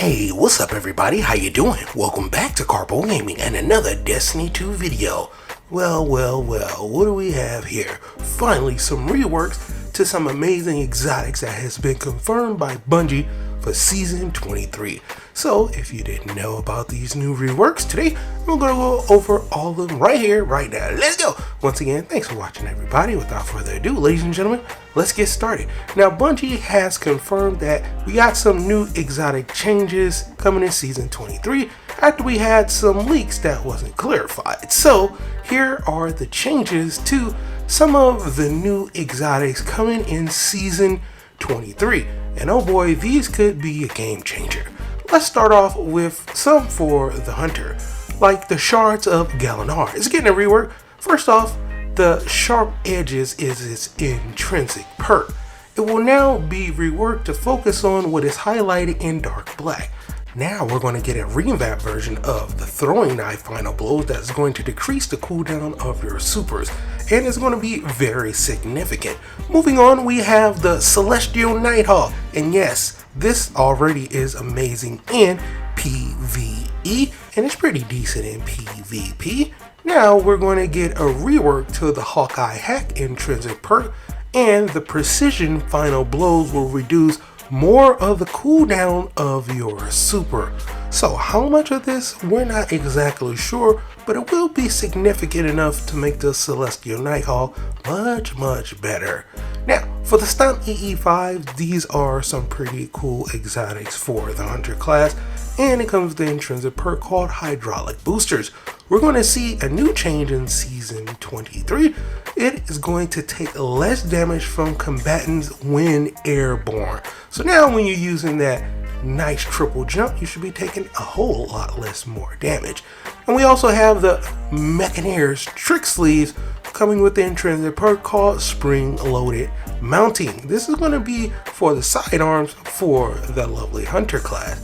Hey, what's up everybody? How you doing? Welcome back to Karpo Gaming and another Destiny 2 video. Well, what do we have here? Finally, some reworks to some amazing exotics that has been confirmed by Bungie for Season 23. So, if you didn't know about these new reworks, today we're going to go over all of them right here, right now. Let's go! Once again, thanks for watching everybody. Without further ado, ladies and gentlemen, let's get started. Now, Bungie has confirmed that we got some new exotic changes coming in Season 23 after we had some leaks that wasn't clarified. So, here are the changes to some of the new exotics coming in Season 23. And oh boy, these could be a game changer. Let's start off with some for the Hunter, like the Shards of Galanar. It's getting a rework. First off, the Sharp Edges is its intrinsic perk. It will now be reworked to focus on what is highlighted in dark black. Now we're going to get a revamped version of the Throwing Knife Final Blows that's going to decrease the cooldown of your supers, and it's going to be very significant. Moving on, we have the Celestial Nighthawk, and yes, this already is amazing in PvE, and it's pretty decent in PvP. Now we're going to get a rework to the Hawkeye Hack intrinsic perk, and the Precision Final Blows will reduce more of the cooldown of your super. So how much of this, we're not exactly sure, but it will be significant enough to make the Celestial Nighthawk much better. Now, for the Stomp EE5, these are some pretty cool exotics for the Hunter class, and it comes with the intrinsic perk called Hydraulic Boosters. We're going to see a new change in Season 23. It is going to take less damage from combatants when airborne. So now when you're using that nice triple jump, you should be taking a whole lot more damage. And we also have the Meichan's Trick Sleeves coming with the intrinsic perk called Spring Loaded Mounting. This is going to be for the sidearms for the lovely Hunter class.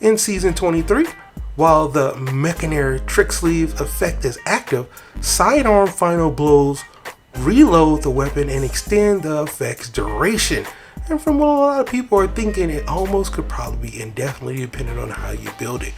In Season 23, while the Meichan's Trick Sleeve effect is active, sidearm final blows reload the weapon and extend the effect's duration. And from what a lot of people are thinking, it almost could probably be indefinitely depending on how you build it.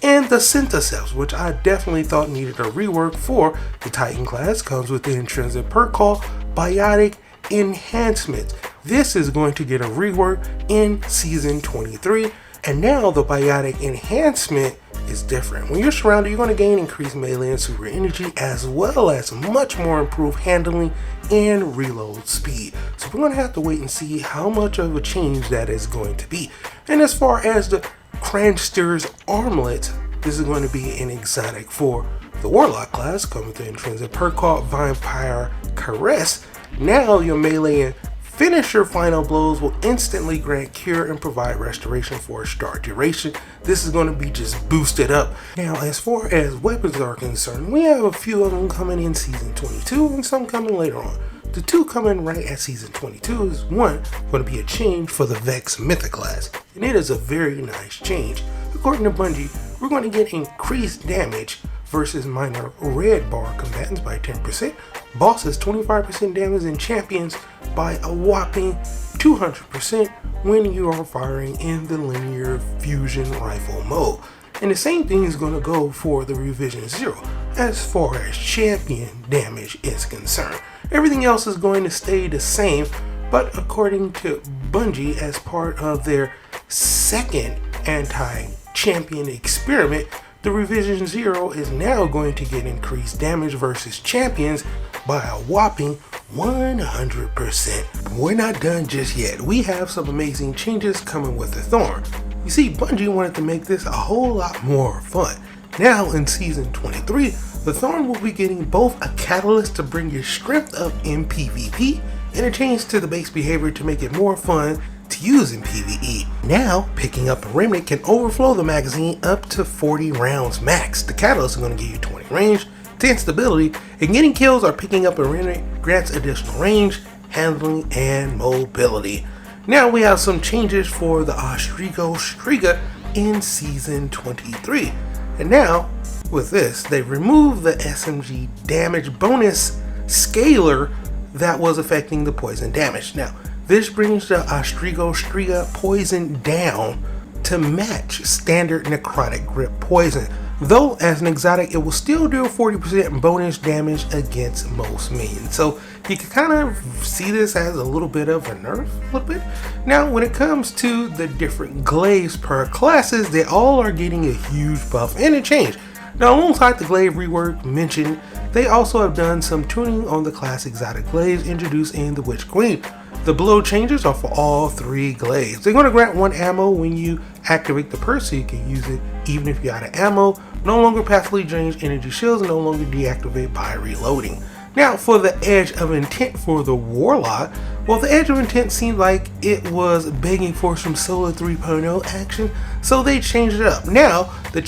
And the Centiceps, which I definitely thought needed a rework for the Titan class, comes with the intrinsic perk called Biotic Enhancement. This is going to get a rework in Season 23. And now the Biotic Enhancement is different. When you're surrounded, you're going to gain increased melee and super energy, as well as much more improved handling and reload speed. So we're going to have to wait and see how much of a change that is going to be. And as far as the Cranster's Armlet, this is going to be an exotic for the Warlock class, coming with the intrinsic perk called Vampire Caress. Now your melee and finisher final blows will instantly grant cure and provide restoration for a short duration. This is going to be just boosted up. Now, as far as weapons are concerned, we have a few of them coming in Season 22 and some coming later on. The two coming right at Season 22 is one going to be a change for the Vex Mythic Glass, and it is a very nice change. According to Bungie, we're going to get increased damage versus minor red bar combatants by 10%, bosses 25% damage, and champions by a whopping 200% when you are firing in the linear fusion rifle mode. And the same thing is going to go for the Revision 0 as far as champion damage is concerned. Everything else is going to stay the same, but according to Bungie, as part of their second anti-champion experiment, the Revision 0 is now going to get increased damage versus champions by a whopping 100%. We're not done just yet. We have some amazing changes coming with the Thorn. You see, Bungie wanted to make this a whole lot more fun. Now in Season 23, the Thorn will be getting both a catalyst to bring your strength up in PvP and a change to the base behavior to make it more fun to use in PvE. Now, picking up a remnant can overflow the magazine up to 40 rounds max. The catalyst is going to give you 20 range, 10 stability, and getting kills or picking up a remnant grants additional range, handling, and mobility. Now we have some changes for the Arrigostria in Season 23. And now, with this, they removed the SMG damage bonus scaler that was affecting the poison damage. Now, this brings the Arrigostria poison down to to match standard necrotic grip poison. Though as an exotic, it will still do 40% bonus damage against most minions. So you can kind of see this as a little bit of a nerf, a little bit. Now, when it comes to the different glaives per classes, they all are getting a huge buff and a change. Now, alongside the glaive rework mentioned, they also have done some tuning on the class exotic glaives introduced in the Witch Queen. The below changes are for all 3 glaives. They're going to grant 1 ammo when you activate the purse, so you can use it even if you're out of ammo. No longer passively drains energy shields, and no longer deactivate by reloading. Now, for the Edge of Intent for the Warlock, well, the Edge of Intent seemed like it was begging for some Solo 3.0 action, so they changed it up. Now, the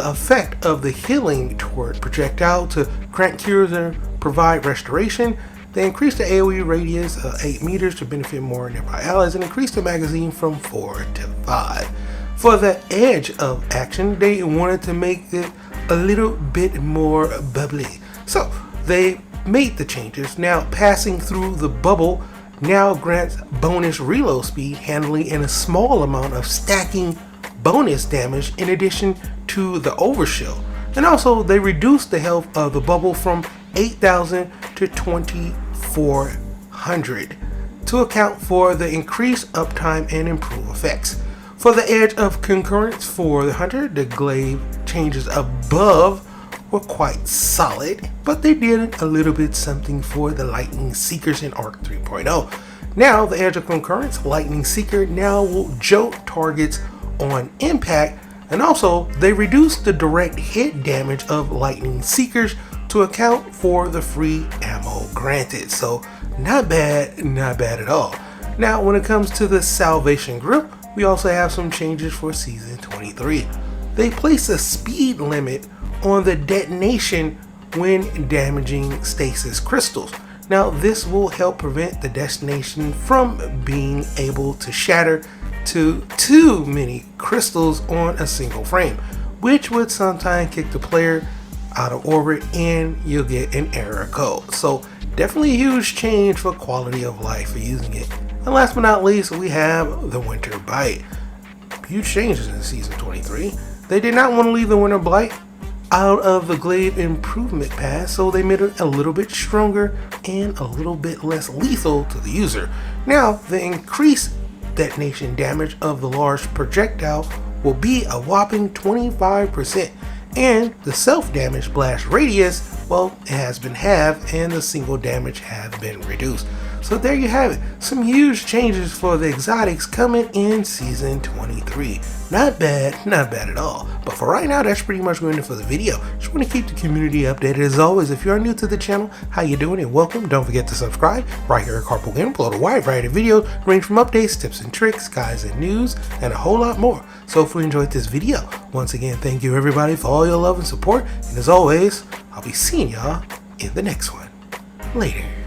effect of the healing toward projectile to grant cures and provide restoration. They increased the AoE radius 8 meters to benefit more nearby allies, and increased the magazine from 4 to 5. For the edge of action, they wanted to make it a little bit more bubbly. So they made the changes. Now, passing through the bubble now grants bonus reload speed, handling, and a small amount of stacking bonus damage in addition to the overshield. And also, they reduced the health of the bubble from 8,000 to 2,400 to account for the increased uptime and improved effects. For the Edge of Concurrence for the Hunter, the glaive changes above were quite solid, but they did a little bit something for the Lightning Seekers in Arc 3.0. Now, the Edge of Concurrence, Lightning Seeker now will jolt targets on impact, and also they reduced the direct hit damage of Lightning Seekers to account for the free ammo granted. So not bad at all. Now, when it comes to the Salvation Grip, we also have some changes for Season 23. They place a speed limit on the detonation when damaging stasis crystals. Now, this will help prevent the destination from being able to shatter to too many crystals on a single frame, which would sometimes kick the player out of orbit and you'll get an error code. So definitely a huge change for quality of life for using it. And last but not least, we have the Winterbik. Huge changes in Season 23. They did not want to leave the Winterbik out of the Glaive improvement pass, so they made it a little bit stronger and a little bit less lethal to the user. Now, the increased detonation damage of the large projectile will be a whopping 25%, and the self-damage blast radius, well, it has been halved, and the single damage has been reduced. So there you have it, some huge changes for the exotics coming in Season 23. Not bad at all. But for right now, that's pretty much going to for the video. Just want to keep the community updated as always. If you are new to the channel, how you doing and welcome. Don't forget to subscribe right here at Karpo Gaming. Upload a wide variety of videos, range from updates, tips and tricks, guides and news, and a whole lot more. So if you enjoyed this video, once again, thank you everybody for all your love and support. And as always, I'll be seeing y'all in the next one. Later.